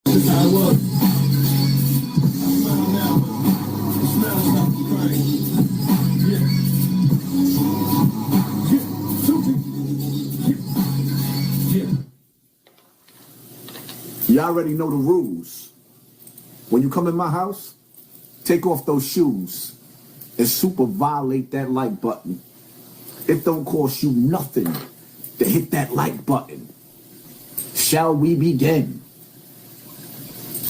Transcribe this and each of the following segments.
This is how it was. Smell now. Smell something crying. Yeah. You already know the rules. When you come in my house, take off those shoes and super violate that like button. It don't cost you nothing to hit that like button. Shall we begin?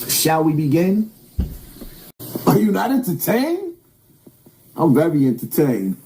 Shall we begin? Are you not entertained? I'm very entertained.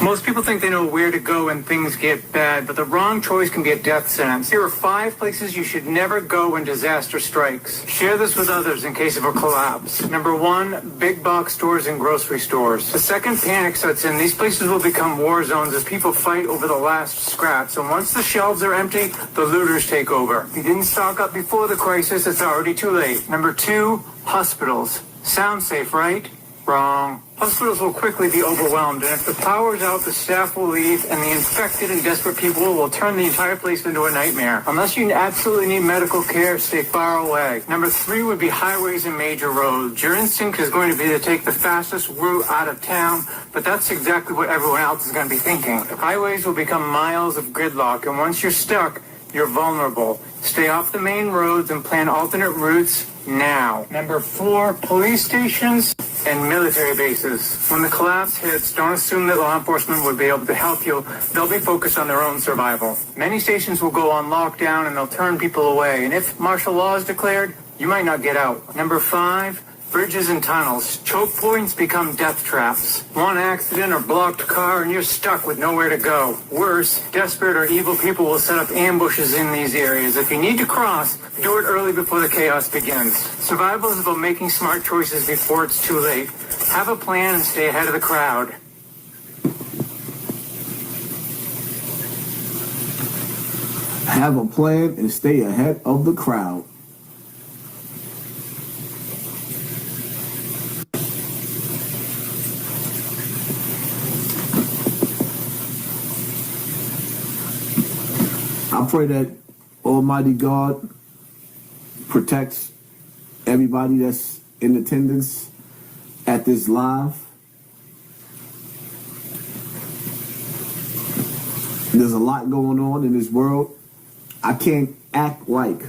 Most people think they know where to go when things get bad, but the wrong choice can be a death sentence. Here are 5 places you should never go when disaster strikes. Share this with others in case of a collapse. Number 1, big box stores and grocery stores. The second panic sets in, these places will become war zones as people fight over the last scraps. And once the shelves are empty, the looters take over. If you didn't stock up before the crisis, it's already too late. Number 2, hospitals. Sounds safe, right? Wrong. Hospitals will quickly be overwhelmed, and if the power's out, the staff will leave, and the infected and desperate people will turn the entire place into a nightmare. Unless you absolutely need medical care, stay far away. Number 3 would be highways and major roads. Your instinct is going to be to take the fastest route out of town, but that's exactly what everyone else is going to be thinking. Highways will become miles of gridlock, and once you're stuck, you're vulnerable. Stay off the main roads and plan alternate routes now. Number 4, police stations and military bases. When the collapse hits, don't assume that law enforcement would be able to help you. They'll be focused on their own survival. Many stations will go on lockdown and they'll turn people away. And if martial law is declared, you might not get out. Number 5, bridges and tunnels. Choke points become death traps. One accident or blocked car and you're stuck with nowhere to go. Worse, desperate or evil people will set up ambushes in these areas. If you need to cross, do it early before the chaos begins. Survival is about making smart choices before it's too late. Have a plan and stay ahead of the crowd. Have a plan and stay ahead of the crowd. I pray that Almighty God protects everybody that's in attendance at this live. There's a lot going on in this world. I can't act like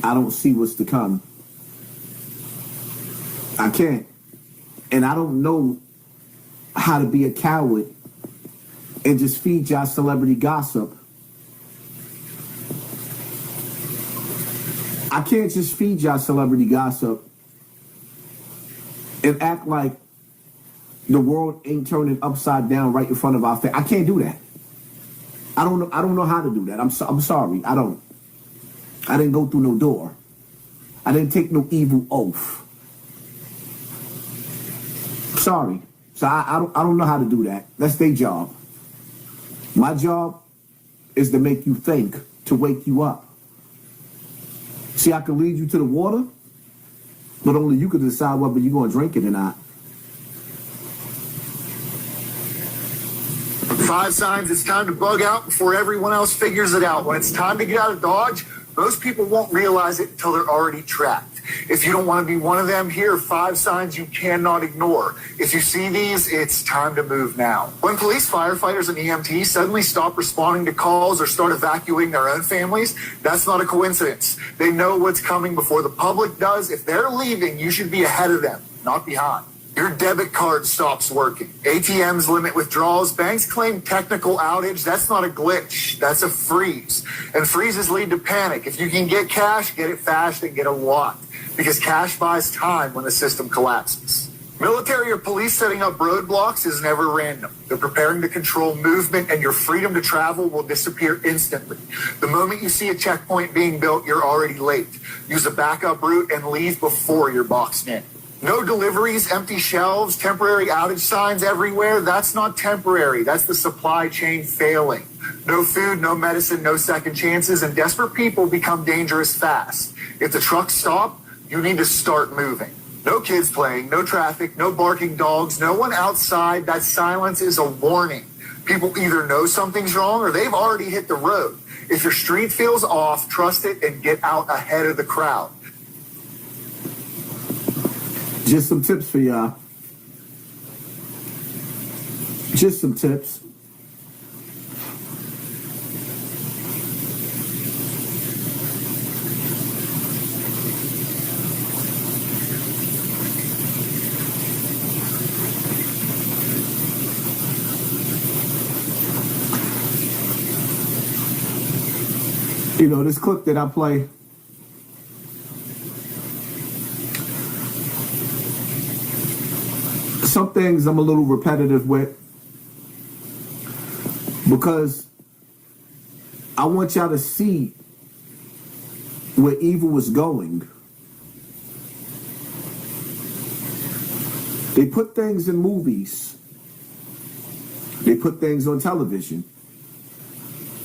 I don't see what's to come. I can't. And I don't know how to be a coward and just feed y'all celebrity gossip. I can't just feed y'all celebrity gossip and act like the world ain't turning upside down right in front of our face. I can't do that. I don't know how to do that. I'm sorry. I don't. I didn't go through no door. I didn't take no evil oath. Sorry. So I don't know how to do that. That's their job. My job is to make you think, to wake you up. See, I can lead you to the water, but only you can decide whether you're going to drink it or not. 5 signs it's time to bug out before everyone else figures it out. When it's time to get out of Dodge, most people won't realize it until they're already trapped. If you don't want to be one of them, here are 5 signs you cannot ignore. If you see these, it's time to move now. When police, firefighters, and EMTs suddenly stop responding to calls or start evacuating their own families, that's not a coincidence. They know what's coming before the public does. If they're leaving, you should be ahead of them, not behind. Your debit card stops working. ATMs limit withdrawals. Banks claim technical outage. That's not a glitch. That's a freeze. And freezes lead to panic. If you can get cash, get it fast and get a lot. Because cash buys time when the system collapses. Military or police setting up roadblocks is never random. They're preparing to control movement, and your freedom to travel will disappear instantly. The moment you see a checkpoint being built, you're already late. Use a backup route and leave before you're boxed in. No deliveries, empty shelves, temporary outage signs everywhere. That's not temporary. That's the supply chain failing. No food, no medicine, no second chances, and desperate people become dangerous fast. If the trucks stop, you need to start moving. No kids playing, no traffic, no barking dogs, no one outside. That silence is a warning. People either know something's wrong or they've already hit the road. If your street feels off, trust it and get out ahead of the crowd. Just some tips for y'all. Just some tips. You know, this clip that I play, some things I'm a little repetitive with because I want y'all to see where evil is going. They put things in movies. They put things on television.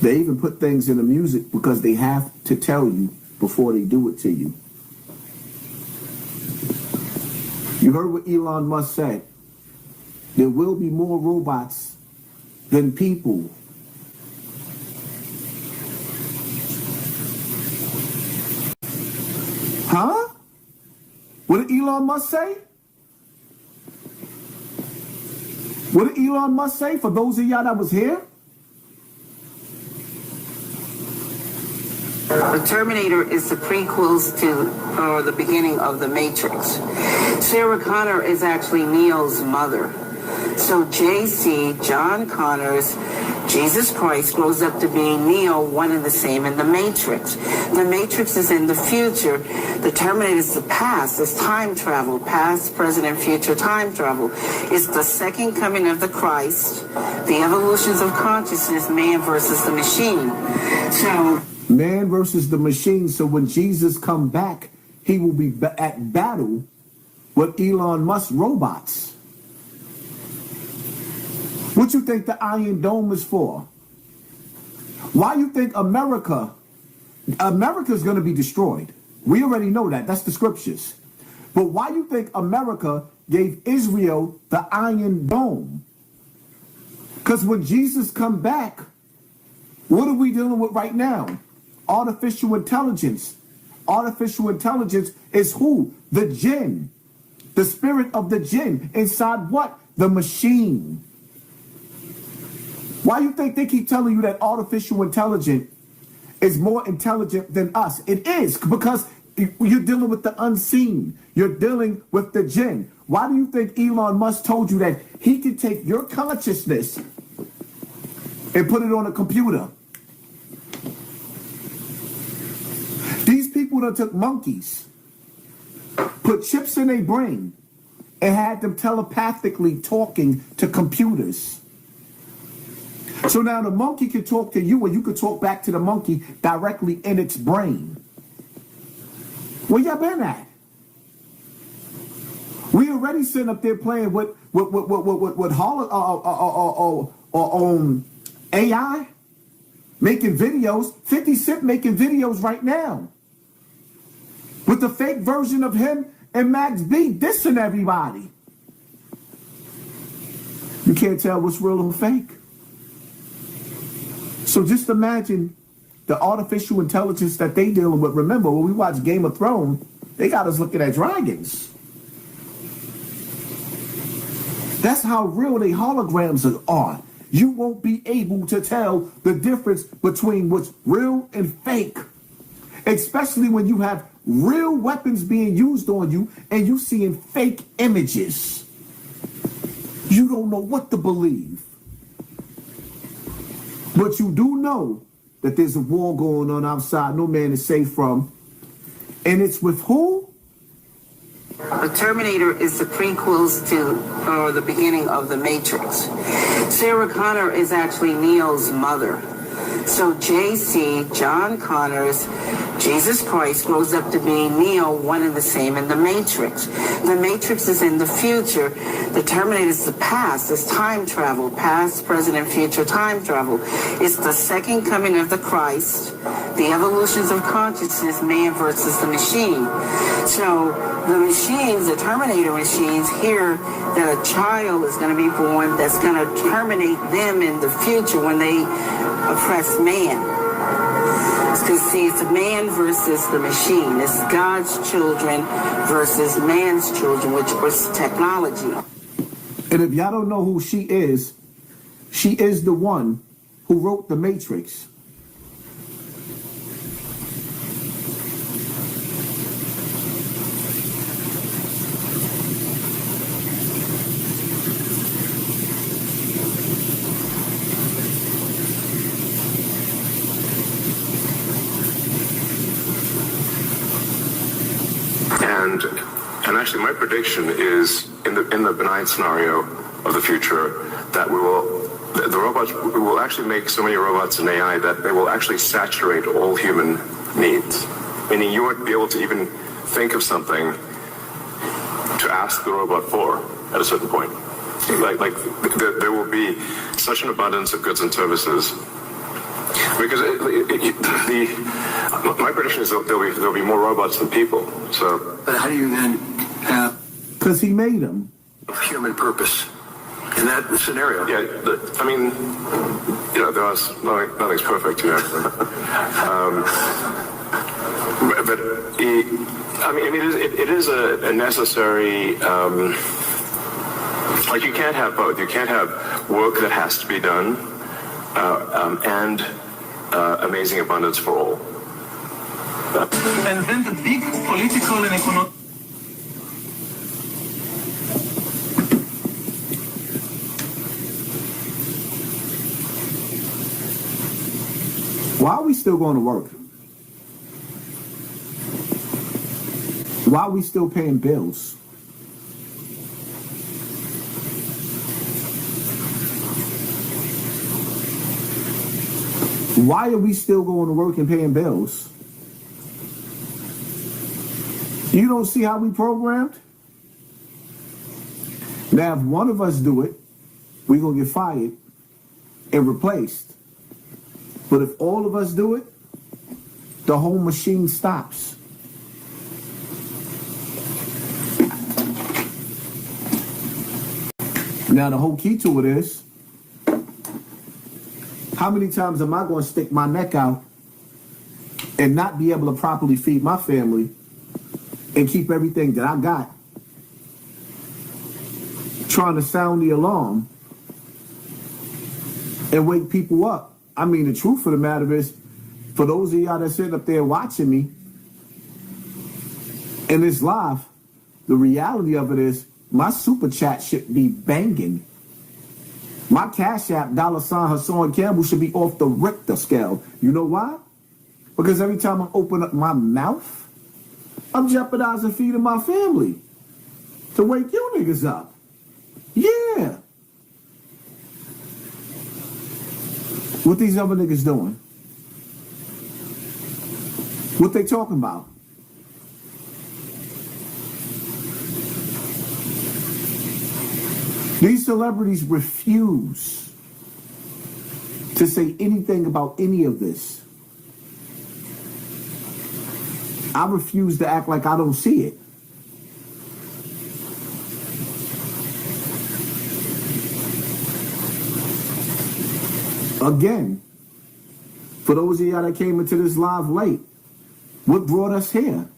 They even put things in the music because they have to tell you before they do it to you. You heard what Elon Musk said. There will be more robots than people. Huh? What did Elon Musk say? What did Elon Musk say for those of y'all that was here? The Terminator is the prequels to, or the beginning of The Matrix. Sarah Connor is actually Neo's mother. So JC, John Connor's Jesus Christ, grows up to be Neo, one and the same in The Matrix. The Matrix is in the future. The Terminator is the past. It's time travel. Past, present, and future time travel. It's the second coming of the Christ. The evolutions of consciousness, man versus the machine. So man versus the machine. So when Jesus come back, he will be at battle with Elon Musk robots. What you think the Iron Dome is for? Why you think America's going to be destroyed? We already know that. That's the scriptures. But why you think America gave Israel the Iron Dome? Because when Jesus come back, what are we dealing with right now? Artificial intelligence. Artificial intelligence is who? The jinn. The spirit of the jinn. Inside what? The machine. Why you think they keep telling you that artificial intelligence is more intelligent than us? It is, because you're dealing with the unseen. You're dealing with the jinn. Why do you think Elon Musk told you that he could take your consciousness and put it on a computer? These people that took monkeys, put chips in their brain, and had them telepathically talking to computers. So now the monkey can talk to you, and you can talk back to the monkey directly in its brain. Where y'all been at? We already sitting up there playing with AI, making videos. 50 Cent making videos right now with the fake version of him and Max B dissing everybody. You can't tell what's real and fake. So just imagine the artificial intelligence that they dealing with. Remember, when we watch Game of Thrones, they got us looking at dragons. That's how real they holograms are. You won't be able to tell the difference between what's real and fake. Especially when you have real weapons being used on you and you seeing fake images. You don't know what to believe. But you do know that there's a war going on outside no man is safe from. And it's with who? the Terminator is the prequels to, or the beginning of The Matrix. Sarah Connor is actually Neo's mother. So JC, John Connor's Jesus Christ grows up to be Neo, one and the same in the Matrix. The Matrix is in the future. The Terminator is the past. It's time travel, past, present, and future time travel. It's the second coming of the Christ, the evolutions of consciousness, man versus the machine. So the machines, the Terminator machines, hear that a child is going to be born that's going to terminate them in the future when they oppress man. Because, see, it's man versus the machine. It's God's children versus man's children, which was technology. And if y'all don't know who she is the one who wrote The Matrix. And actually, my prediction is in the benign scenario of the future that the robots will actually make so many robots and AI that they will actually saturate all human needs. Meaning, you won't be able to even think of something to ask the robot for at a certain point. Like there will be such an abundance of goods and services. Because my prediction is there'll be more robots than people. So, But how do you then have Because he made them. human purpose in that scenario? yeah, I mean, nothing's perfect, but it is a necessary. Like, you can't have both. You can't have work that has to be done and amazing abundance for all. And then the big political and economic. Why are we still going to work? Why are we still paying bills? Why are we still going to work and paying bills? You don't see how we programmed? Now, if one of us do it, we're going to get fired and replaced. But if all of us do it, the whole machine stops. Now, the whole key to it is, how many times am I going to stick my neck out and not be able to properly feed my family and keep everything that I got, trying to sound the alarm and wake people up? I mean, the truth of the matter is, for those of y'all that sitting up there watching me in this live, the reality of it is my super chat should be banging. My Cash App, $ Hassan Campbell, should be off the Richter scale. You know why? Because every time I open up my mouth, I'm jeopardizing feeding my family to wake you niggas up. Yeah. What these other niggas doing? What they talking about? These celebrities refuse to say anything about any of this. I refuse to act like I don't see it. Again, for those of y'all that came into this live late, what brought us here?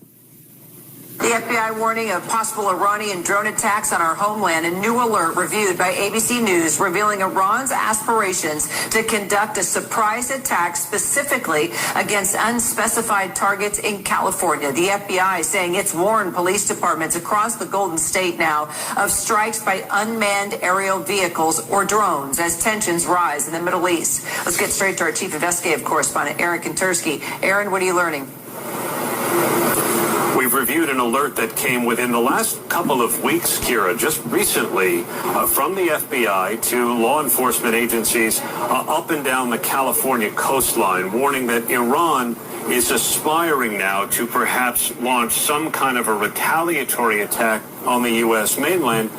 The FBI warning of possible Iranian drone attacks on our homeland. A new alert reviewed by ABC News revealing Iran's aspirations to conduct a surprise attack specifically against unspecified targets in California. The FBI saying it's warned police departments across the Golden State now of strikes by unmanned aerial vehicles or drones as tensions rise in the Middle East. Let's get straight to our chief investigative correspondent, Aaron Kontersky. Aaron, what are you learning? We've reviewed an alert that came within the last couple of weeks, Kira, just recently from the FBI to law enforcement agencies up and down the California coastline, warning that Iran is aspiring now to perhaps launch some kind of a retaliatory attack on the U.S. mainland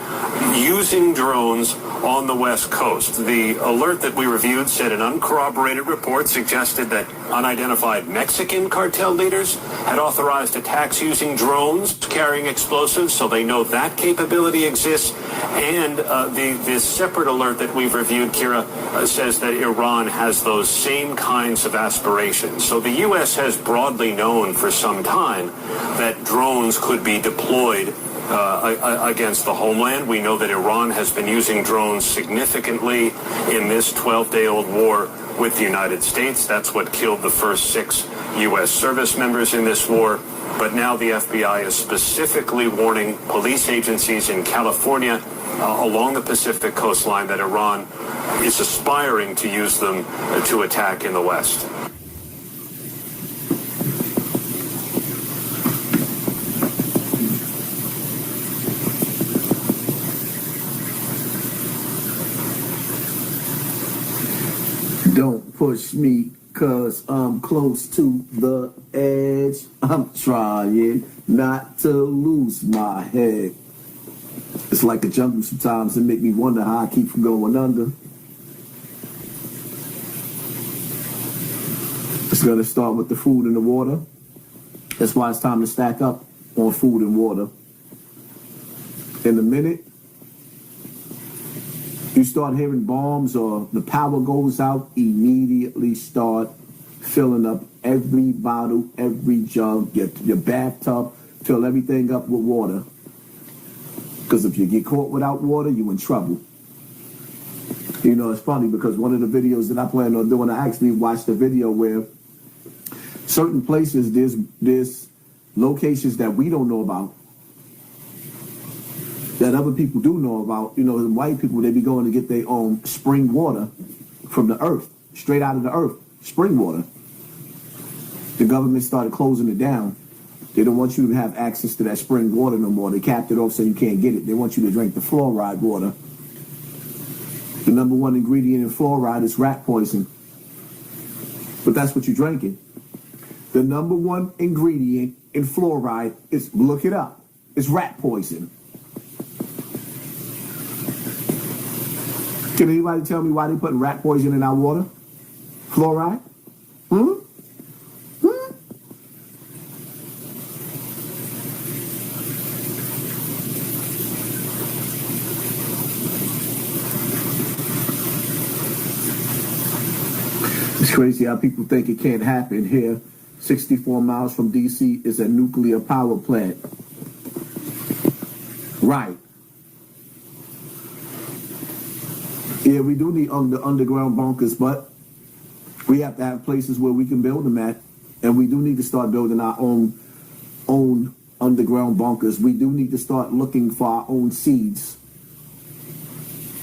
using drones on the West Coast. The alert that we reviewed said an uncorroborated report suggested that unidentified Mexican cartel leaders had authorized attacks using drones carrying explosives, so they know that capability exists. And this separate alert that we've reviewed, Kira, says that Iran has those same kinds of aspirations. So the U.S. has broadly known for some time that drones could be deployed against the homeland. We know that Iran has been using drones significantly in this 12-day-old war with the United States. That's what killed the first 6 U.S. service members in this war. But now the FBI is specifically warning police agencies in California along the Pacific coastline that Iran is aspiring to use them to attack in the West. Don't push me, cause I'm close to the edge. I'm trying not to lose my head. It's like a jungle sometimes. It make me wonder how I keep from going under. It's gonna start with the food and the water. That's why it's time to stack up on food and water. In a minute, you start hearing bombs or the power goes out, immediately start filling up every bottle, every jug, your bathtub, fill everything up with water. Because if you get caught without water, you're in trouble. You know, it's funny because one of the videos that I plan on doing, I actually watched a video where certain places, there's locations that we don't know about, that other people do know about. You know, the white people, they be going to get their own spring water from the earth, straight out of the earth, spring water. The government started closing it down. They don't want you to have access to that spring water no more. They capped it off so you can't get it. They want you to drink the fluoride water. The number one ingredient in fluoride is rat poison. But that's what you're drinking. The number one ingredient in fluoride is, look it up, it's rat poison. Can anybody tell me why they put rat poison in our water? Fluoride? It's crazy how people think it can't happen here. 64 miles from D.C. is a nuclear power plant. Right. Yeah, we do need underground bunkers, but we have to have places where we can build them at. And we do need to start building our own underground bunkers. We do need to start looking for our own seeds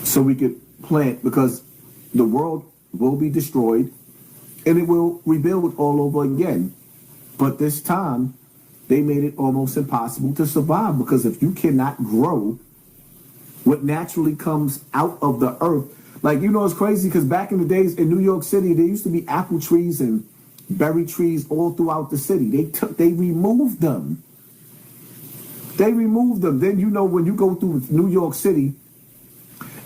so we could plant, because the world will be destroyed and it will rebuild all over again. But this time, they made it almost impossible to survive, because if you cannot grow what naturally comes out of the earth, like, you know, it's crazy because back in the days in New York City, there used to be apple trees and berry trees all throughout the city. They removed them. They removed them. Then, you know, when you go through New York City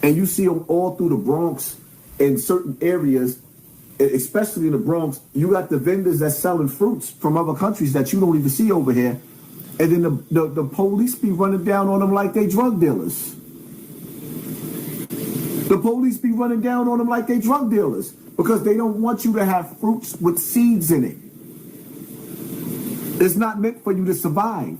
and you see them all through the Bronx in certain areas, especially in the Bronx, you got the vendors that's selling fruits from other countries that you don't even see over here. And then the police be running down on them like they drug dealers. The police be running down on them like they drug dealers because they don't want you to have fruits with seeds in it. It's not meant for you to survive.